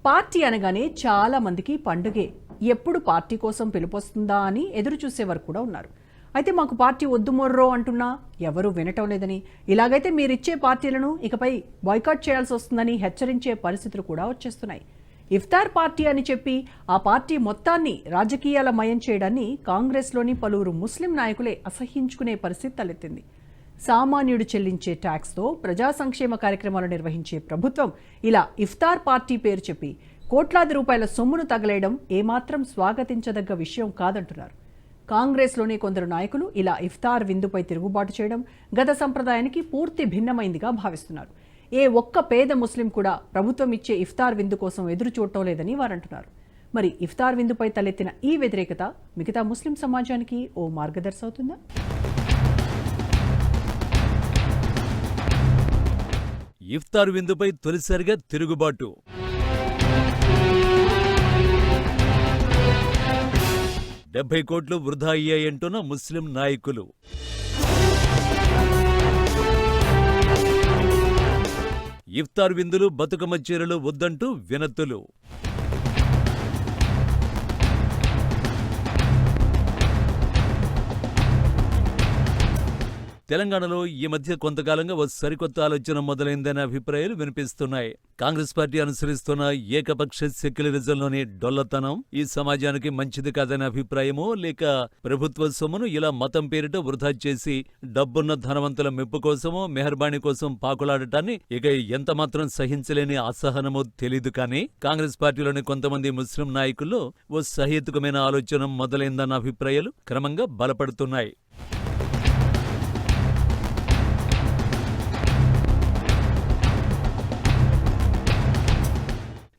Party అనగానే చాలా మందికి పండుగే. ఎప్పుడు పార్టీ కోసం పిలుపొస్తుందా అని ఎదురు చూసేవారు కూడా ఉన్నారు. అయితే మాకు పార్టీ వద్దు మొర్రో అంటున్నా ఎవరూ వినటం లేదని, ఇలాగైతే మీరిచ్చే పార్టీలను ఇకపై బాయ్కాట్ చేయాల్సి వస్తుందని హెచ్చరించే పరిస్థితులు కూడా వచ్చేస్తున్నాయి. ఇఫ్తార్ పార్టీ అని చెప్పి ఆ పార్టీ మొత్తాన్ని రాజకీయాల మయం చేయడాన్ని కాంగ్రెస్లోని పలువురు ముస్లిం నాయకులే అసహ్యించుకునే పరిస్థితి తలెత్తింది. సామాన్యుడు చెల్లించే ట్యాక్స్తో ప్రజా సంక్షేమ కార్యక్రమాలు నిర్వహించే ప్రభుత్వం ఇలా ఇఫ్తార్ పార్టీ పేరు చెప్పి కోట్లాది రూపాయల సొమ్మును తగలేయడం ఏమాత్రం స్వాగతించదగ్గ విషయం కాదంటున్నారు. కాంగ్రెస్లోని కొందరు నాయకులు ఇలా ఇఫ్తార్ విందుపై తిరుగుబాటు చేయడం గత సంప్రదాయానికి పూర్తి భిన్నమైందిగా భావిస్తున్నారు. ఏ ఒక్క పేద ముస్లిం కూడా ప్రభుత్వం ఇచ్చే ఇఫ్తార్ విందు కోసం ఎదురు చూడటం లేదని వారంటున్నారు. మరి ఇఫ్తార్ విందుపై తలెత్తిన ఈ వ్యతిరేకత మిగతా ముస్లిం సమాజానికి ఓ మార్గదర్శి అవుతుందా? ఇఫ్తార్ విందుపై తొలిసారిగా తిరుగుబాటు. 70 కోట్లు వృధా అయ్యాయంటున్న ముస్లిం నాయకులు. ఇఫ్తార్ విందులు, బతుకమ్మ చీరలు వద్దంటూ వినతులు. తెలంగాణలో ఈ మధ్య కొంతకాలంగా ఓ సరికొత్త ఆలోచన మొదలైందనే అభిప్రాయాలు వినిపిస్తున్నాయి. కాంగ్రెస్ పార్టీ అనుసరిస్తున్న ఏకపక్ష సెక్యులరిజంలోని డొల్లతనం ఈ సమాజానికి మంచిది కాదనే అభిప్రాయమో, లేక ప్రభుత్వ సొమ్మును ఇలా మతం పేరిట వృధా చేసి డబ్బున్న ధనవంతుల మెప్పు కోసమో, మెహర్బానీ కోసం పాకులాడటాన్ని ఇక ఎంతమాత్రం సహించలేని అసహనమో తెలీదు. కానీ కాంగ్రెస్ పార్టీలోని కొంతమంది ముస్లిం నాయకుల్లో ఓ సహేతుకమైన ఆలోచన మొదలైందన్న అభిప్రాయాలు క్రమంగా బలపడుతున్నాయి.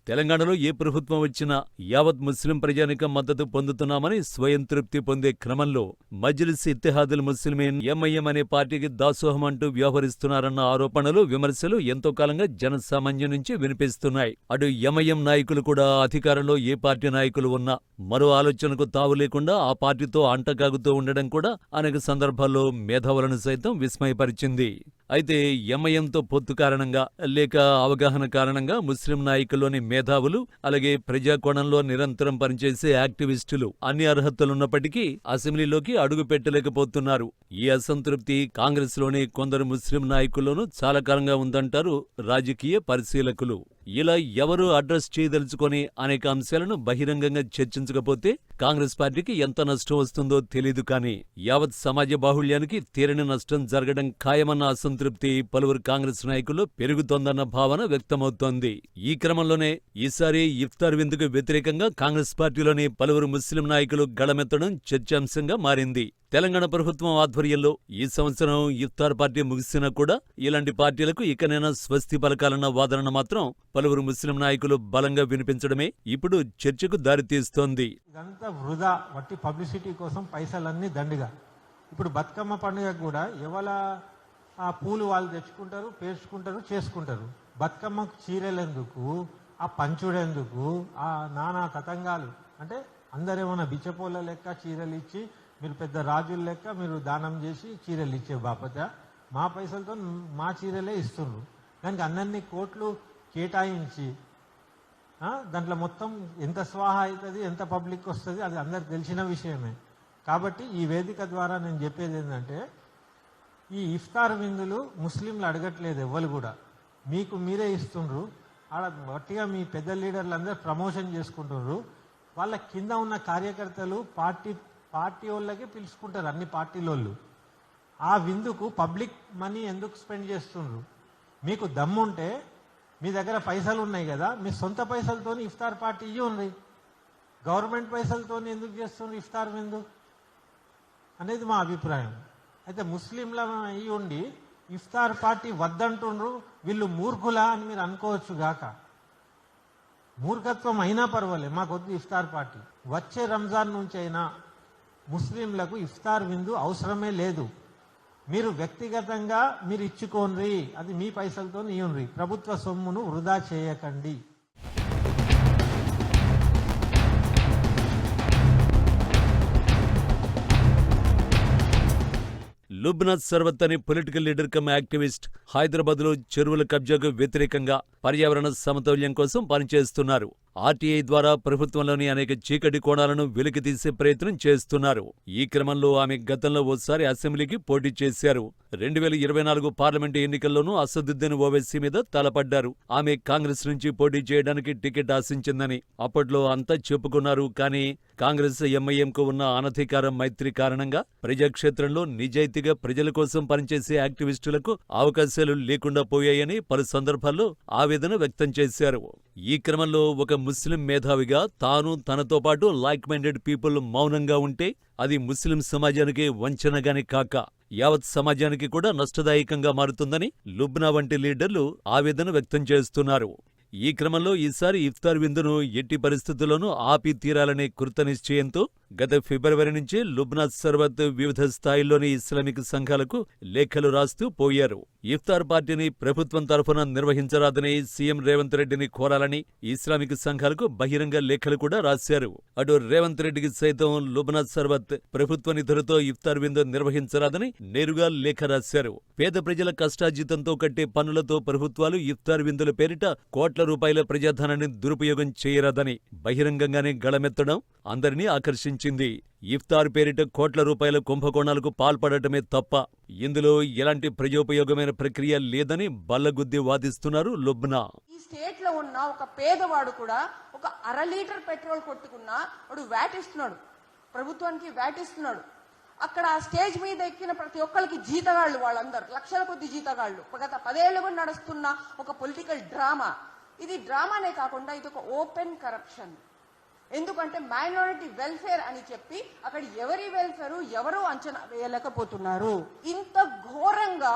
తెలంగాణలో ఏ ప్రభుత్వం వచ్చినా యావత్ ముస్లిం ప్రజానికం మద్దతు పొందుతున్నామని స్వయం తృప్తి పొందే క్రమంలో మజ్లిస్ ఇత్తెహాదుల్ ముస్లిమీన్ ఎంఐఎం అనే పార్టీకి దాసోహం అంటూ వ్యవహరిస్తున్నారన్న ఆరోపణలు, విమర్శలు ఎంతో కాలంగా జనసామాన్యం నుంచి వినిపిస్తున్నాయి. అటు ఎంఐఎం నాయకులు కూడా అధికారంలో ఏ పార్టీ నాయకులు ఉన్నా మరో ఆలోచనకు తావు లేకుండా ఆ పార్టీతో అంటకాగుతూ ఉండడం కూడా అనేక సందర్భాల్లో మేధావులను సైతం విస్మయపరిచింది. అయితే ఎంఐఎంతో పొత్తు కారణంగా, లేక అవగాహన కారణంగా ముస్లిం నాయకుల్లోని మేధావులు, అలాగే ప్రజాకోణంలో నిరంతరం పనిచేసే యాక్టివిస్టులు అన్ని అర్హతలున్నప్పటికీ అసెంబ్లీలోకి అడుగు పెట్టలేకపోతున్నారు. ఈ అసంతృప్తి కాంగ్రెస్లోని కొందరు ముస్లిం నాయకుల్లోనూ చాలా కాలంగా ఉందంటారు రాజకీయ పరిశీలకులు. ఇలా ఎవరు అడ్రస్ చేయదలుచుకొని అనేక అంశాలను బహిరంగంగా చర్చించకపోతే కాంగ్రెస్ పార్టీకి ఎంత నష్టం వస్తుందో తెలీదు. కానీ యావత్ సమాజ బాహుళ్యానికి తీరని నష్టం జరగడం ఖాయమన్న అసంతృప్తి పలువురు కాంగ్రెస్ నాయకులు పెరుగుతోందన్న భావన వ్యక్తమవుతోంది. ఈ క్రమంలోనే ఈసారి ఇఫ్తార్ విందుకు వ్యతిరేకంగా కాంగ్రెస్ పార్టీలోని పలువురు ముస్లిం నాయకులు గళమెత్తడం చర్చాంశంగా మారింది. తెలంగాణ ప్రభుత్వం ఆధ్వర్యంలో ఈ సంవత్సరం ఇఫ్తార్ పార్టీ ముగిసినా కూడా ఇలాంటి పార్టీలకు ఇకనైనా స్వస్తి పలకాలన్న వాదన మాత్రం పలువురు ముస్లిం నాయకులు బలంగా వినిపించడమే ఇప్పుడు చర్చకు దారితీస్తోంది. ఇదంతా వృధా, వట్టి పబ్లిసిటీ కోసం పైసలన్నీ దండిగా. ఇప్పుడు బతుకమ్మ పండుగ కూడా ఎవల ఆ పూలు వాళ్ళు తెచ్చుకుంటారు, పేర్చుకుంటారు, చేసుకుంటారు. బతుకమ్మకు చీరలెందుకు, ఆ పంచుడెందుకు, ఆ నానా తతంగాలు. అంటే అందరేమన్నా బిచ్చపోల లెక్క చీరలు ఇచ్చి, మీరు పెద్ద రాజుల లెక్క మీరు దానం చేసి చీరలు ఇచ్చే బాపత మా పైసలతో మా చీరలే ఇస్తున్నారు. దానికి అన్నన్ని కోట్లు కేటాయించి దాంట్లో మొత్తం ఎంత స్వాహ అవుతుంది, ఎంత పబ్లిక్ వస్తుంది, అది అందరికి తెలిసిన విషయమే. కాబట్టి ఈ వేదిక ద్వారా నేను చెప్పేది ఏంటంటే, ఈ ఇఫ్తార్ విందులు ముస్లింలు అడగట్లేదు, ఎవ్వరు కూడా మీకు మీరే ఇస్తుండ్రు. ఆడ గట్టిగా మీ పెద్ద లీడర్లు అందరూ ప్రమోషన్ చేసుకుంటున్నారు. వాళ్ళ కింద ఉన్న కార్యకర్తలు పార్టీ వాళ్ళకే పిలుచుకుంటారు, అన్ని పార్టీలోళ్ళు. ఆ విందుకు పబ్లిక్ మనీ ఎందుకు స్పెండ్ చేస్తుండ్రు? మీకు దమ్ముంటే మీ దగ్గర పైసలు ఉన్నాయి కదా, మీ సొంత పైసలతో ఇఫ్తార్ పార్టీ ఇవ్వండి. గవర్నమెంట్ పైసలతో ఎందుకు చేస్తుండ్రు ఇఫ్తార్ విందు అనేది మా అభిప్రాయం. అయితే ముస్లింల అయ్యి ఉండి ఇఫ్తార్ పార్టీ వద్దంటుండ్రు, వీళ్ళు మూర్ఖులా అని మీరు అనుకోవచ్చు గాక. మూర్ఖత్వం అయినా పర్వాలేదు, మాకొద్దు ఇఫ్తార్ పార్టీ. వచ్చే రంజాన్ నుంచి అయినా ముస్లింలకు ఇఫ్తార్ విందు అవసరమే లేదు. మీరు వ్యక్తిగతంగా మీరు ఇచ్చుకోండి, అది మీ పైసలతో ఇవ్వండి. ప్రభుత్వ సొమ్మును వృధా చేయకండి. లుబ్నాథ్ సర్వత్ అనే పొలిటికల్ లీడర్ కమ్ యాక్టివిస్ట్ హైదరాబాద్లో చెరువుల కబ్జాకు వ్యతిరేకంగా పర్యావరణ సమతౌల్యం కోసం పనిచేస్తున్నారు. ఆర్టీఐ ద్వారా ప్రభుత్వంలోని అనేక చీకటి కోణాలను వెలికితీసే ప్రయత్నం చేస్తున్నారు. ఈ క్రమంలో ఆమె గతంలో ఓసారి అసెంబ్లీకి పోటీ చేశారు. 2024 పార్లమెంటు ఎన్నికల్లోనూ అసదుద్దీన్ ఓవైసీ మీద తలపడ్డారు. ఆమె కాంగ్రెస్ నుంచి పోటీ చేయడానికి టికెట్ ఆశించిందని అప్పట్లో అంతా చెప్పుకున్నారు. కానీ కాంగ్రెస్ ఎంఐఎంకు ఉన్న అనధికార మైత్రి కారణంగా ప్రజాక్షేత్రంలో నిజాయితీగా ప్రజల కోసం పనిచేసే యాక్టివిస్టులకు అవకాశాలు లేకుండా పోయాయని పలు సందర్భాల్లో ఆవేదన వ్యక్తం చేశారు. ఈ క్రమంలో ఒక ముస్లిం మేధావిగా తాను తనతో పాటు లైక్ మైండెడ్ పీపుల్ మౌనంగా ఉంటే అది ముస్లిం సమాజానికి వంచనగానే కాక యావత్ సమాజానికి కూడా నష్టదాయకంగా మారుతుందని లుబ్నా వంటి లీడర్లు ఆవేదన వ్యక్తం చేస్తున్నారు. ఈ క్రమంలో ఈసారి ఇఫ్తార్ విందును ఎట్టి పరిస్థితుల్లోనూ ఆపి తీరాలనే కృతనిశ్చయంతో గత ఫిబ్రవరి నుంచి లుబ్నా సర్వత్ వివిధ స్థాయిల్లోని ఇస్లామిక్ సంఘాలకు లేఖలు రాస్తూ పోయారు. ఇఫ్తార్ పార్టీని ప్రభుత్వం తరఫున నిర్వహించరాదని సీఎం రేవంత్ రెడ్డిని కోరాలని ఇస్లామిక్ సంఘాలకు బహిరంగ లేఖలు కూడా రాశారు. అటు రేవంత్ రెడ్డికి సైతం లుబ్నా సర్వత్ ప్రభుత్వ నిధులతో ఇఫ్తార్ విందు నిర్వహించరాదని నేరుగా లేఖ రాశారు. పేద ప్రజల కష్టార్జితంతో కట్టే పన్నులతో ప్రభుత్వాలు ఇఫ్తార్ విందుల పేరిట కోట్ల రూపాయల ప్రజాధనాన్ని దురుపయోగం చేయరాదని బహిరంగంగానే గళమెత్తడం అందరినీ ఆకర్షించింది. ఇఫ్తార్ పేరిట కోట్ల రూపాయల కుంభకోణాలకు పాల్పడటమే తప్ప ఇందులో ఎలాంటి ప్రజోపయోగమైన ప్రక్రియ లేదని బల్లగుద్ది వాదిస్తున్నారు లుబ్నా. ఈ స్టేట్ లో ఉన్న ఒక పేదవాడు కూడా ఒక 1/2 లీటర్ పెట్రోల్ కొట్టుకున్నా వాడు వ్యాట్ ఇస్తున్నాడు, ప్రభుత్వానికి వ్యాట్ ఇస్తున్నాడు. అక్కడ ఆ స్టేజ్ మీద ఎక్కిన ప్రతి ఒక్కరికి జీతగాళ్లు, వాళ్ళందరూ లక్షల కొద్ది జీతగాళ్లు. గత 10 ఏళ్లుగా నడుస్తున్న ఒక పొలిటికల్ డ్రామా. ఇది డ్రామానే కాకుండా ఇది ఒక ఓపెన్ కరప్షన్. ఎందుకంటే మైనారిటీ వెల్ఫేర్ అని చెప్పి అక్కడ ఎవరి వెల్ఫేరు ఎవరూ అంచనా వేయలేకపోతున్నారు. ఇంత ఘోరంగా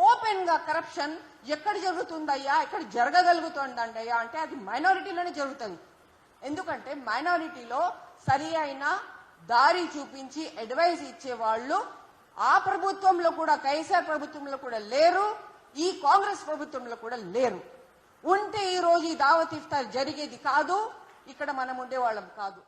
ఓపెన్ గా కరప్షన్ ఎక్కడ జరుగుతుందయ్యా, ఎక్కడ జరగగలుగుతుందయ్యా అంటే అది మైనారిటీలోనే జరుగుతుంది. ఎందుకంటే మైనారిటీలో సరి అయిన దారి చూపించి అడ్వైస్ ఇచ్చేవాళ్ళు ఆ ప్రభుత్వంలో కూడా, కేసీఆర్ ప్రభుత్వంలో కూడా లేరు, ఈ కాంగ్రెస్ ప్రభుత్వంలో కూడా లేరు. ఉంటే ఈ రోజు ఈ దావత్ ఇఫ్తార్ జరిగేది కాదు, ఇక్కడ మనం ఉండేవాళ్ళం కాదు.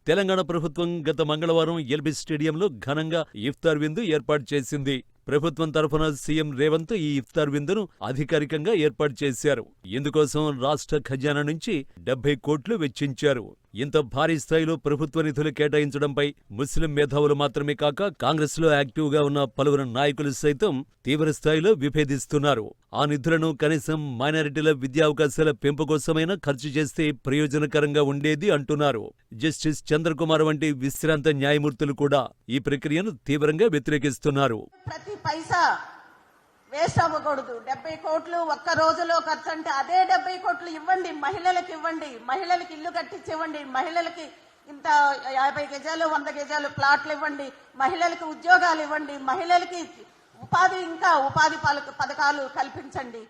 తెలంగాణ ప్రభుత్వం గత మంగళవారం ఎల్బీ స్టేడియంలో ఘనంగా ఇఫ్తార్ విందు ఏర్పాటు చేసింది. ప్రభుత్వం తరఫున సీఎం రేవంత్ ఈ ఇఫ్తార్ విందును అధికారికంగా ఏర్పాటు చేశారు. ఇందుకోసం రాష్ట్ర ఖజానా నుంచి 70 కోట్లు వెచ్చించారు. ఇంత భారీ స్థాయిలో ప్రభుత్వ నిధులు కేటాయించడంపై ముస్లిం మేధావులు మాత్రమే కాక కాంగ్రెస్ లో యాక్టివ్ గా ఉన్న పలువురు నాయకులు సైతం తీవ్ర స్థాయిలో విభేదిస్తున్నారు. ఆ నిధులను కనీసం మైనారిటీల విద్యావకాశాల పెంపు కోసమైనా ఖర్చు చేస్తే ప్రయోజనకరంగా ఉండేది అంటున్నారు. జస్టిస్ చంద్రకుమార్ వంటి విశ్రాంత న్యాయమూర్తులు కూడా ఈ ప్రక్రియను తీవ్రంగా వ్యతిరేకిస్తున్నారు. ప్రతి పైసా వేస్ట్ అవ్వకూడదు. 70 కోట్లు ఒక్క రోజులో ఖర్చు అంటే అదే 70 కోట్లు ఇవ్వండి, మహిళలకు ఇవ్వండి, మహిళలకు ఇల్లు కట్టించివ్వండి, మహిళలకి ఇంత 50 గజాలు 100 గజాలు ప్లాట్లు ఇవ్వండి, మహిళలకు ఉద్యోగాలు ఇవ్వండి, మహిళలకి ఉపాధి పథకాలు కల్పించండి.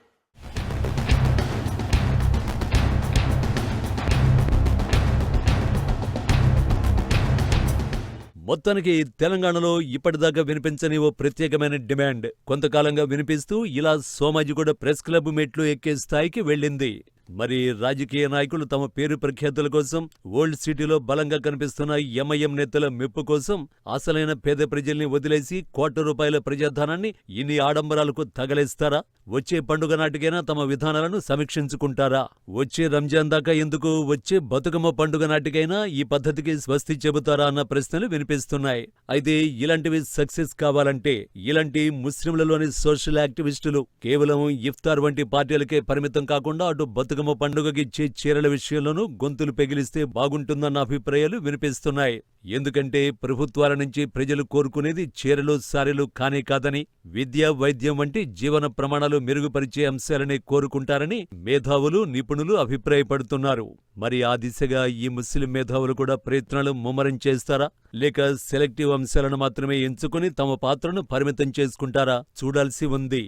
మొత్తానికి తెలంగాణలో ఇప్పటిదాకా వినిపించని ఓ ప్రత్యేకమైన డిమాండ్ కొంతకాలంగా వినిపిస్తూ ఇలా సోమాజిగూడ ప్రెస్ క్లబ్ మెట్లు ఎక్కే స్థాయికి వెళ్ళింది. మరి రాజకీయ నాయకులు తమ పేరు ప్రఖ్యాతుల కోసం, ఓల్డ్ సిటీలో బలంగా కనిపిస్తున్న ఎంఐఎం నేతల మెప్పు కోసం అసలైన పేద ప్రజల్ని వదిలేసి కోట్ల రూపాయల ప్రజాధనాన్ని ఇన్ని ఆడంబరాలకు తగలేస్తారా? వచ్చే పండుగ నాటికైనా తమ విధానాలను సమీక్షించుకుంటారా? వచ్చే రంజాన్ దాకా ఎందుకు, వచ్చే బతుకమ్మ పండుగ నాటికైనా ఈ పద్ధతికి స్వస్తి చెబుతారా అన్న ప్రశ్నలు వినిపిస్తున్నాయి. అయితే ఇలాంటివి సక్సెస్ కావాలంటే ఇలాంటి ముస్లింలలోని సోషల్ యాక్టివిస్టులు కేవలం ఇఫ్తార్ వంటి పార్టీలకే పరిమితం కాకుండా అటు బతుకమ్మ పండుగకి ఇచ్చే చీరల విషయంలోనూ గొంతులు పెగిలిస్తే బాగుంటుందన్న అభిప్రాయాలు వినిపిస్తున్నాయి. ఎందుకంటే ప్రభుత్వాల నుంచి ప్రజలు కోరుకునేది చీరలు సారెలు కానే కాదని, విద్య వైద్యం వంటి జీవన ప్రమాణాలు మెరుగుపరిచే అంశాలనే కోరుకుంటారని మేధావులు నిపుణులు అభిప్రాయపడుతున్నారు. మరి ఆ దిశగా ఈ ముస్లిం మేధావులు కూడా ప్రయత్నాలు ముమ్మరం చేస్తారా, లేక సెలెక్టివ్ అంశాలను మాత్రమే ఎంచుకుని తమ పాత్రను పరిమితం చేసుకుంటారా? చూడాల్సి ఉంది.